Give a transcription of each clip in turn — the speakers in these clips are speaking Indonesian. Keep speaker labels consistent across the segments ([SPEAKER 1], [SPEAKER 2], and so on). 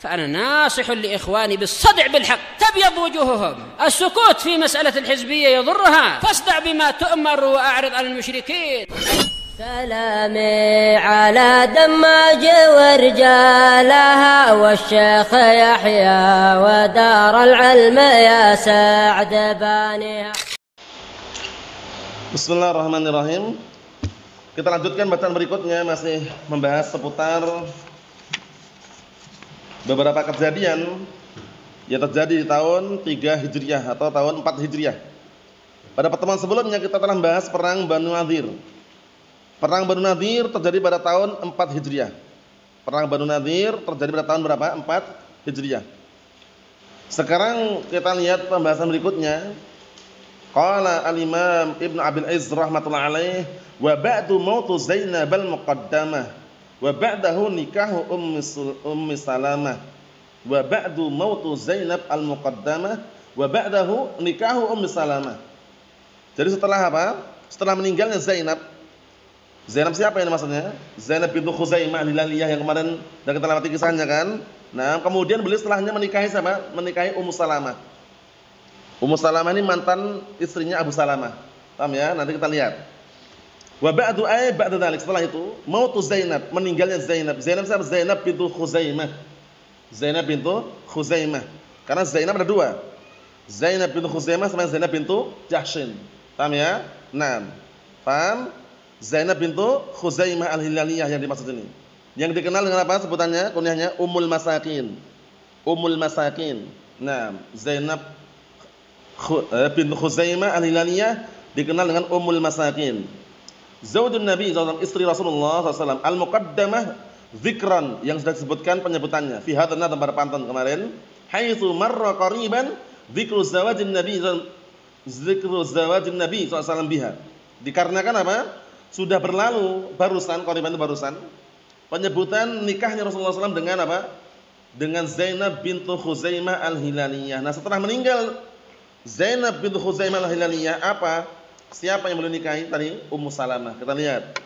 [SPEAKER 1] فأنا ناصح لإخواني بالصدع بالحق تبيض وجوههم. السكوت في مسألة الحزبية يضرها، فاصدع بما تؤمر وأعرض عن المشركين.
[SPEAKER 2] سلامي على دماج ورجالها والشيخ يحيى ودار العلم يا سعد بانيها.
[SPEAKER 3] Bismillahirrahmanirrahim. Kita lanjutkan bacaan berikutnya, masih membahas seputar beberapa kejadian yang terjadi di tahun 3 Hijriah atau tahun 4 Hijriah. Pada pertemuan sebelumnya kita telah membahas perang Banu Nadir. Perang Banu Nadir terjadi pada tahun 4 Hijriah. Perang Banu Nadir terjadi pada tahun berapa? 4 Hijriah. Sekarang kita lihat pembahasan berikutnya. Qala al-Imam Ibnu Abil Izz rahmatullahi alaih, wa ba'du mautu Zainab al-Muqaddamah wa ba'dahu nikahu Ummi Salamah. Wa ba'du mautu Zainab al-Muqaddamah wa ba'dahu nikahu Ummi Salamah. Jadi setelah apa? Setelah meninggalnya Zainab. Zainab siapa ini maksudnya? Zainab bintu Khuzaimah al-Hilaliyah yang kemarin sudah kita lewati kisahnya kan? Nah, kemudian beliau setelahnya menikahi siapa? Menikahi Ummu Salamah. Ummu Salamah ini mantan istrinya Abu Salamah. Paham ya? Nanti kita lihat. Wa ba'du ba'da dzalik, setelah itu mautu Zainab, meninggalnya Zainab. Zainab siapa? Zainab bintu Khuzaimah. Zainab bintu Khuzaimah. Karena Zainab ada dua. Zainab bintu Khuzaimah sama Zainab bintu Jahshin. Paham ya? Nah, paham? Zainab bintu Khuzaimah al-Hilaliyah yang dimaksud ini. Yang dikenal dengan apa sebutannya? Kunyahnya Ummul Masakin. Ummul Masakin. Nah, Zainab bintu Khuzaimah al-Hilaliyah dikenal dengan Ummul Masakin. Zaujun Nabi SAW, istri Rasulullah SAW. Al-Muqaddamah zikran, yang sudah disebutkan penyebutannya. Fi hadana pada pantun kemarin. Haitsu marra qariban zikru zawajin Nabi SAW biha. Dikarenakan apa? Sudah berlalu barusan, qariban itu barusan, penyebutan nikahnya Rasulullah SAW dengan apa? Dengan Zainab bintu Khuzaimah al-Hilaliyah. Nah, setelah meninggal Zainab bintu Khuzaimah al-Hilaliyah, apa? Siapa yang beliau nikahi tadi? Ummu Salamah. Kita lihat.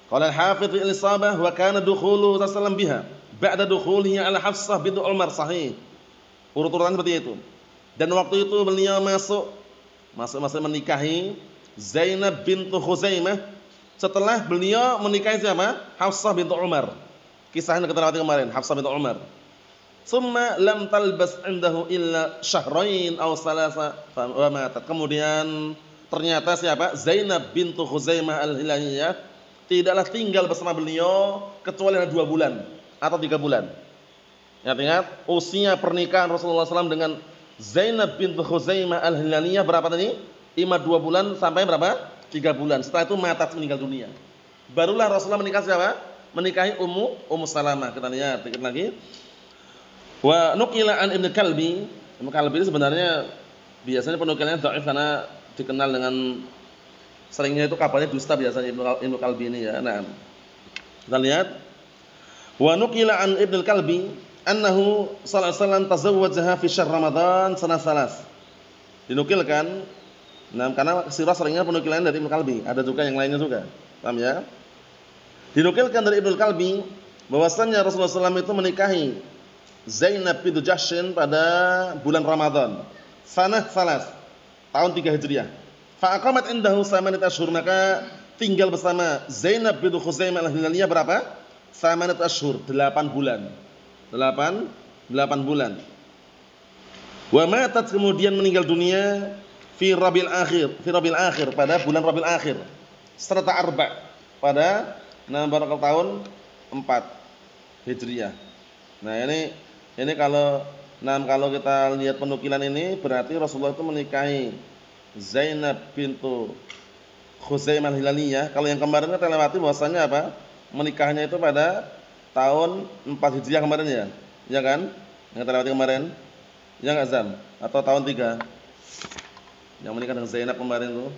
[SPEAKER 3] Qala al-Hafidz al-Isabah wa kana dukhulu Rasulullah biha ba'da dukhulihi ala Hafsah bintu Umar, sahih. Urut-urutan seperti itu. Dan waktu itu beliau masuk menikahi Zainab bintu Khuzaimah setelah beliau menikahi siapa? Hafsah bintu Umar. Kisahnya kita lewati kemarin, Hafsah bintu Umar. Summa lam talbas indahu illa syahrain aw salasa wa matat. Kemudian ternyata siapa? Zainab bintu Khuzaimah al-Hilaliyah tidaklah tinggal bersama beliau kecuali 2 bulan atau 3 bulan. Ingat, usia pernikahan Rasulullah SAW dengan Zainab bintu Khuzaimah al-Hilaliyah berapa tadi? 2 bulan sampai berapa? 3 bulan. Setelah itu matat, meninggal dunia. Barulah Rasulullah menikah siapa? Menikahi Ummu Salamah. Kita lihat dikit lagi. Wa nuqila an Ibnu Kalbi. Ibnu Kalbi ini sebenarnya biasanya penukilannya dhaif karena dikenal dengan seringnya itu kabarnya dusta biasanya Ibnu Kalbi ini ya. Nah, kita lihat. Wa nuqila an Ibnu Kalbi annahu sallallahu alaihi wasallam tazawwajaha fi syahr Ramadan sanah salas. Dinukilkan. Nah, karena sirah seringnya penukilan dari Ibnu Kalbi, ada juga yang lainnya juga. Paham ya? Dinukilkan dari Ibnu Kalbi bahwasannya Rasulullah SAW itu menikahi Zainab bintu Jahshin pada bulan Ramadan. Sanah salas, tahun 3 Hijriah. Fa aqamat indahu samanat ashhur, maka tinggal bersama Zainab bintu Khuzaimah al-Hilaliyah berapa? Samanat ashhur, 8 bulan. 8 bulan. Wa matat, kemudian meninggal dunia fi Rabiul Akhir pada bulan Rabiul Akhir serta arba pada barakal tahun 4 Hijriah. Nah, ini kalau kita lihat penukilan ini berarti Rasulullah itu menikahi Zainab bintu Khuzaimah al-Hilaliyah. Kalau yang kemarin kita lewati bahwasanya apa? Menikahnya itu pada tahun 4 Hijriah kemarin ya. Ya kan? Yang kita lewati kemarin. Ya enggak, Zam? Atau tahun 3? Yang menikah dengan Zainab kemarin itu.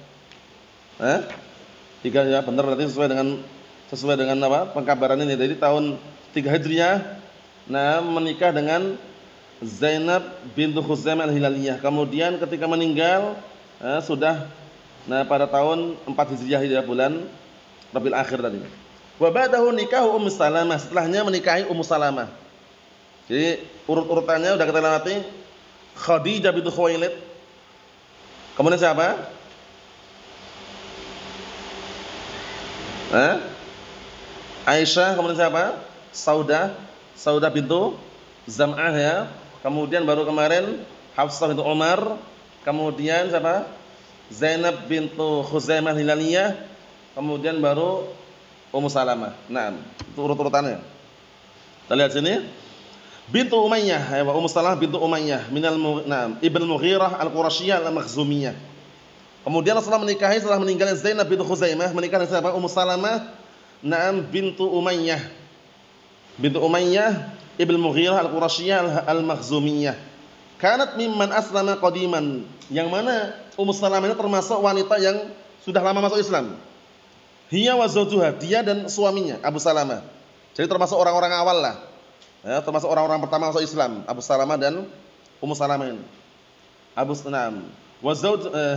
[SPEAKER 3] 3 ya, benar, berarti sesuai dengan apa? Pengkabaran ini. Jadi tahun 3 Hijriah, nah, menikah dengan Zainab bintu Khuzaimah al-Hilaliyah. Kemudian ketika meninggal sudah pada tahun 4 Hijriah ya, bulan Rabiul Akhir tadi. Wa ba'dahu nikahu Ummu Salamah, setelahnya menikahi Ummu Salamah. Jadi urut-urutannya udah kita lewati. Khadijah bintu Khuwailid. Kemudian siapa? Aisyah, kemudian siapa? Saudah bintu Zam'ah ya. Kemudian baru kemarin Hafsah bintu Umar. Kemudian siapa? Zainab bintu Khuzaimah Hilaliyah. Kemudian baru Ummu Salamah. Nah, itu urut-urutannya. Kita lihat sini. Bintu Umayyah, ya, Ummu Salamah bintu Umayyah Ibnu Mughirah Al-Qurasyiyah Al-Makhzumiyah. Kemudian Rasulullah menikahi setelah meninggalnya Zainab bintu Khuzaimah, menikah dengan siapa? Ummu Salamah bintu Umayyah. Bintu Umayyah Ibnu Mughirah Al-Qurasyiyah Al-Makhzumiyah. Kanat mimman aslama qadiman. Yang mana Ummu Salamah ini termasuk wanita yang sudah lama masuk Islam. Hiya wa zawjuha, dia dan suaminya Abu Salamah. Jadi termasuk orang-orang awal lah. Ya, termasuk orang-orang pertama masuk Islam, Abu Salamah dan Ummu Salamah ini. Abu Salamah.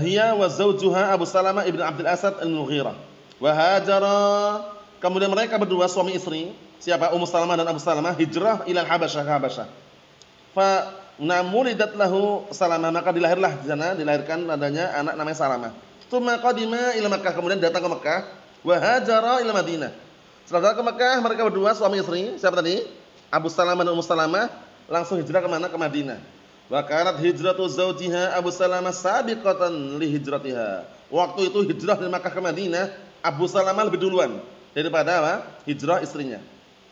[SPEAKER 3] Hiya wa zawjuha Abu Salamah ibn Abdul Asad al-Mughirah. Wa hajara. Kemudian mereka berdua suami istri, siapa? Ummu Salamah dan Abu Salamah hijrah ila Habasyah. Fa namulidat lahu Salamah, maka dilahirkan adanya anak namanya Salamah. Tsumma qadima ila Makkah, kemudian datang ke Mekah. Wa hajara ila Madinah. Setelah datang ke Mekah, mereka berdua suami istri, siapa tadi? Abu Salamah dan Ummu Salamah langsung hijrah ke mana? Ke Madinah. Wa kanat hijratu zawjiha Abu Salamah sabiqatan li hijratiha. Waktu itu hijrah dari Makkah ke Madinah, Abu Salamah lebih duluan daripada apa? Hijrah istrinya.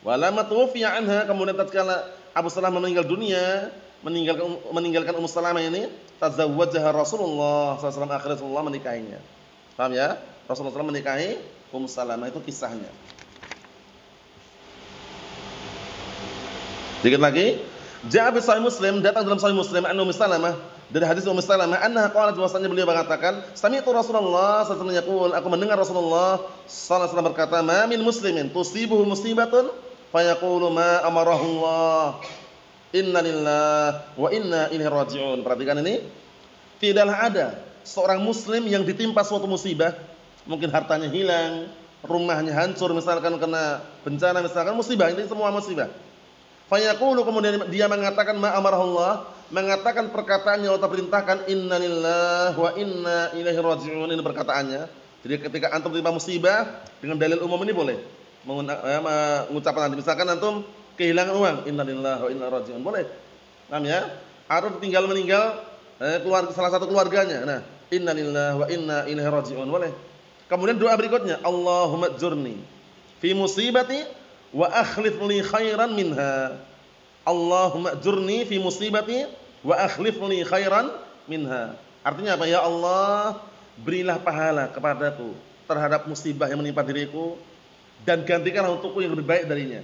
[SPEAKER 3] Wa lamma tuwfiya anha, kemudian tatkala Abu Salamah meninggal dunia, meninggalkan Ummu Salamah ini, tazawwajaha Rasulullah sallallahu alaihi wasallam, akhirnya Rasulullah menikahinya. Paham ya? Rasulullah SAW menikahi Ummu Salamah, itu kisahnya. Dikit lagi, Ja'a bi Sahih Muslim, datang dalam Sahih Muslim an Ummu Salamah, dari hadis Ummu Salamah, annaha qalat, bahwasanya beliau mengatakan, sami'tu Rasulullah sallallahu alaihi wasallam, aku mendengar Rasulullah sallallahu alaihi wasallam berkata, ma min muslimin tusibuhu musibatun fayaqulu ma amarahu Allah, inna lillahi wa inna ilaihi raji'un. Perhatikan ini, tidaklah ada seorang muslim yang ditimpa suatu musibah, mungkin hartanya hilang, rumahnya hancur, misalkan kena bencana, misalkan musibah, ini semua musibah. Fayaqulu, kemudian dia mengatakan ma amarahullah, mengatakan perkataan yang Allah perintahkan, innalillahi wa inna ilaihi raji'un. Ini perkataannya. Jadi ketika antum terima musibah dengan dalil umum ini boleh mengucapkan nanti. Misalkan antum kehilangan uang, innalillahi wa inna ilaihi raji'un, boleh. Paham ya? Atau tinggal meninggal salah satu keluarganya. Nah, innalillahi wa inna ilaihi raji'un, boleh. Kemudian doa berikutnya, Allahumma ajurni fi musibati wa akhlif li khairan minha. Allahumma ajurni fi musibati wa akhlif li khairan minha. Artinya apa? Ya Allah, berilah pahala kepadaku terhadap musibah yang menimpa diriku dan gantikanlah untukku yang lebih baik darinya.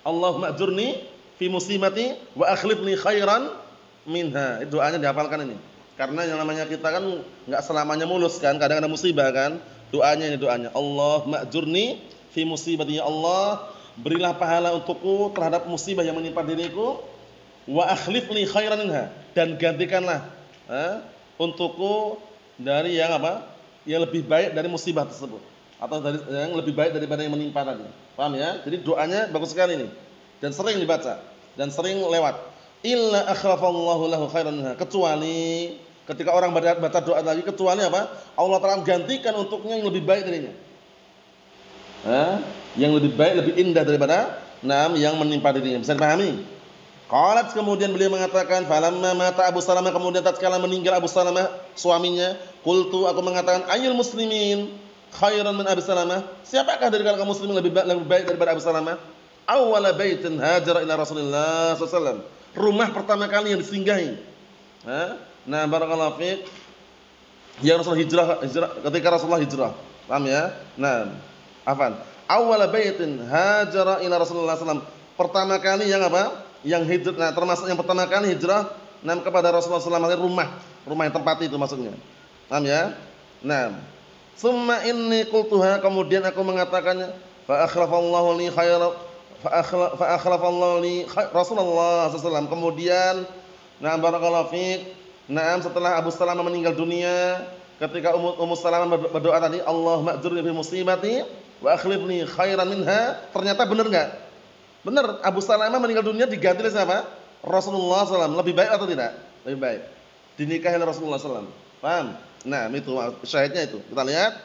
[SPEAKER 3] Allahumma ajurni fi musibati wa akhlif li khairan minha. Itu doanya dihafalkan ini. Karena yang namanya kita kan enggak selamanya mulus kan, kadang ada musibah kan. Doanya ini doanya. Allahumma ajurni fi musibati, ya Allah, berilah pahala untukku terhadap musibah yang menimpa diriku, wa akhlif li khairan minha, dan gantikanlah untukku dari yang apa? Yang lebih baik dari musibah tersebut, atau dari yang lebih baik daripada yang menimpa tadi. Paham ya? Jadi doanya bagus sekali ini dan sering dibaca dan sering lewat. Illa akhlafallahu lahu khairan minha, kecuali ketika orang baca doa lagi, kecuali apa? Allah Ta'ala gantikan untuknya yang lebih baik darinya. Yang lebih baik, lebih indah daripada yang menimpa dirinya. Bisa dipahami? Qalat, kemudian beliau mengatakan, falamma mata Abu Salamah, kemudian tatkala meninggal Abu Salamah suaminya, qultu, aku mengatakan, ayyul muslimin khairan min Abi Salamah? Siapakah dari kalangan muslimin lebih baik daripada Abu Salamah? Awwala baitin hajara ila Rasulillah sallallahu alaihi wasallam. Rumah pertama kali yang disinggahi. Nah, barakallahu fiik. Yang Rasul hijrah ketika Rasulullah hijrah. Paham ya? Nah, afan. Awwala baitin hajara ila Rasulullah sallallahu alaihi wasallam. Pertama kali yang apa? Yang hijrah. Nah, termasuk yang pertama kali hijrah kepada Rasulullah sallallahu alaihi wasallam, rumah yang tempat itu maksudnya. Paham ya? Nah, summa inni qultuha, kemudian aku mengatakannya, fa akhlafallahu li khairan fa akhlafallahu li Rasulullah sallallahu alaihi wasallam. Kemudian barakallahu fiik. Setelah Abu Salamah meninggal dunia, ketika Ummu Salamah berdoa tadi, Allahumma ajurni fi musibati wa akhlif li khairan minha, ternyata benar enggak? Benar, Abu Salamah meninggal dunia diganti oleh siapa? Rasulullah SAW. Lebih baik atau tidak? Lebih baik. Dinikahi oleh Rasulullah SAW. Paham? Nah, itu syahidnya itu. Kita lihat.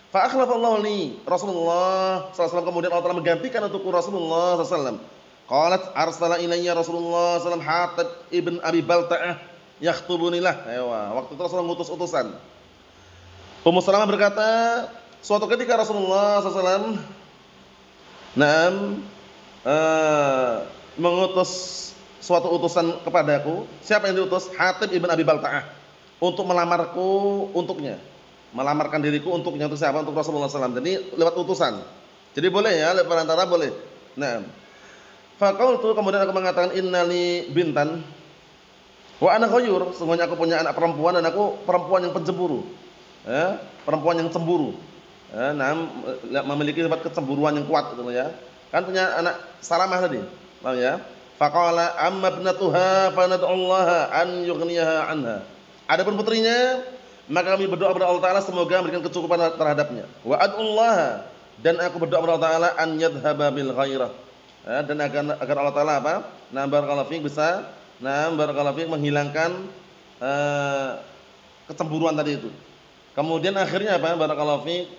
[SPEAKER 3] Fa akhlafallahu li Rasulullah SAW, kemudian Allah Ta'ala menggantikan untukku Rasulullah SAW. Qalat arsala ilayya Rasulullah SAW Hatib ibn Abi Balta'ah yakhtubunilah. Waktu itu Rasulullah mengutus utusan. Ummu Salamah berkata, suatu ketika Rasulullah SAW mengutus suatu utusan kepadaku. Siapa yang diutus? Hatib ibn Abi Balta'ah, untuk melamarku untuknya. Melamarkan diriku untuknya. Untuk siapa? Untuk Rasulullah SAW. Jadi lewat utusan. Jadi boleh ya, lewat perantara boleh. Nah, faqultu, kemudian aku mengatakan innali bintan wa ana ghayur, sesungguhnya aku punya anak perempuan dan aku perempuan yang pencemburu. Perempuan yang cemburu. Memiliki sifat kecemburuan yang kuat gitu ya. Kan punya anak Salamah tadi. Paham ya? Faqala amma ibnatuha fa nad'ullaha an yughniyaha anha. Adapun putrinya, maka kami berdoa kepada Allah Ta'ala semoga memberikan kecukupan terhadapnya. Wa ad'ullaha, dan aku berdoa kepada Allah Ta'ala an yadhhaba bil ghairah, dan agar Allah Ta'ala apa? Barakallahu fiik, bisa barakallahu fiik, menghilangkan kecemburuan tadi itu. Kemudian akhirnya apa? Barakallahu fiik,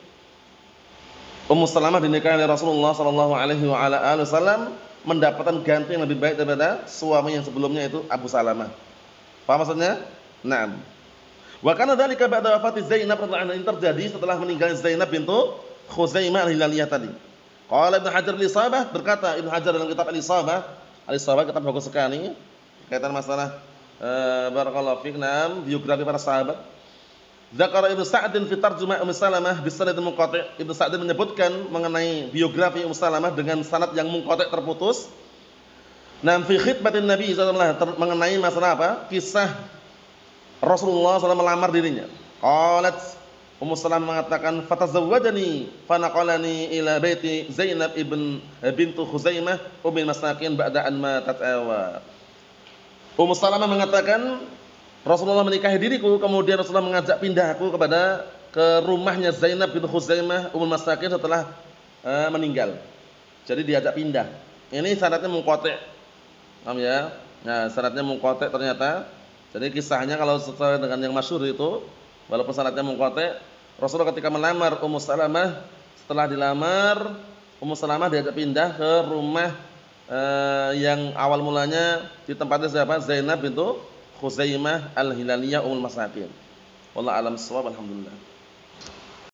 [SPEAKER 3] Ummu Salamah dinikahi oleh Rasulullah sallallahu alaihi wasallam, mendapatkan ganti yang lebih baik daripada suami yang sebelumnya, itu Abu Salamah. Paham maksudnya? Naam. Wa kana dzalika ba'da wafati Zainab radhiyallahu anha, ini terjadi setelah meninggalnya Zainab bintu Khuzaimah al-Hilaliyah tadi. Qala Ibnu Hajar al-Isabah, berkata Ibnu Hajar dalam kitab al-Isabah. Al-Isabah kitab bagus sekali kaitan masalah barakallahu fiik, biografi para sahabat. Dzakara Ibnu Sa'd fi tarjumah Ummu Salamah bi sanad munqati'. Ibnu Sa'd menyebutkan mengenai biografi Ummu Salamah dengan sanad yang munqati', terputus. Fi khitbatin Nabi sallallahu alaihi wasallam, mengenai masalah apa? Kisah Rasulullah SAW melamar dirinya. Qalat, Ummu Salamah mengatakan, fatazawwajani fanaqalani ila baiti Zainab bintu Khuzaimah ummul masakin ba'da an matat awa. Ummu Salamah mengatakan, Rasulullah menikahi diriku, kemudian Rasulullah mengajak pindah aku ke rumahnya Zainab bintu Khuzaimah ummul masakin setelah meninggal. Jadi diajak pindah. Ini syaratnya munqati'. Paham ya? Nah, syaratnya munqati' ternyata. Jadi kisahnya kalau sesuai dengan yang masyhur itu, walaupun syaratnya munqati', Rasulullah ketika melamar Ummu Salamah, setelah dilamar Ummu Salamah diajak pindah ke rumah yang awal mulanya ditempati siapa? Zainab bintu Khuzaimah al-Hilaliyah ummul masakin. Wallahu a'lam bissawab. Alhamdulillah.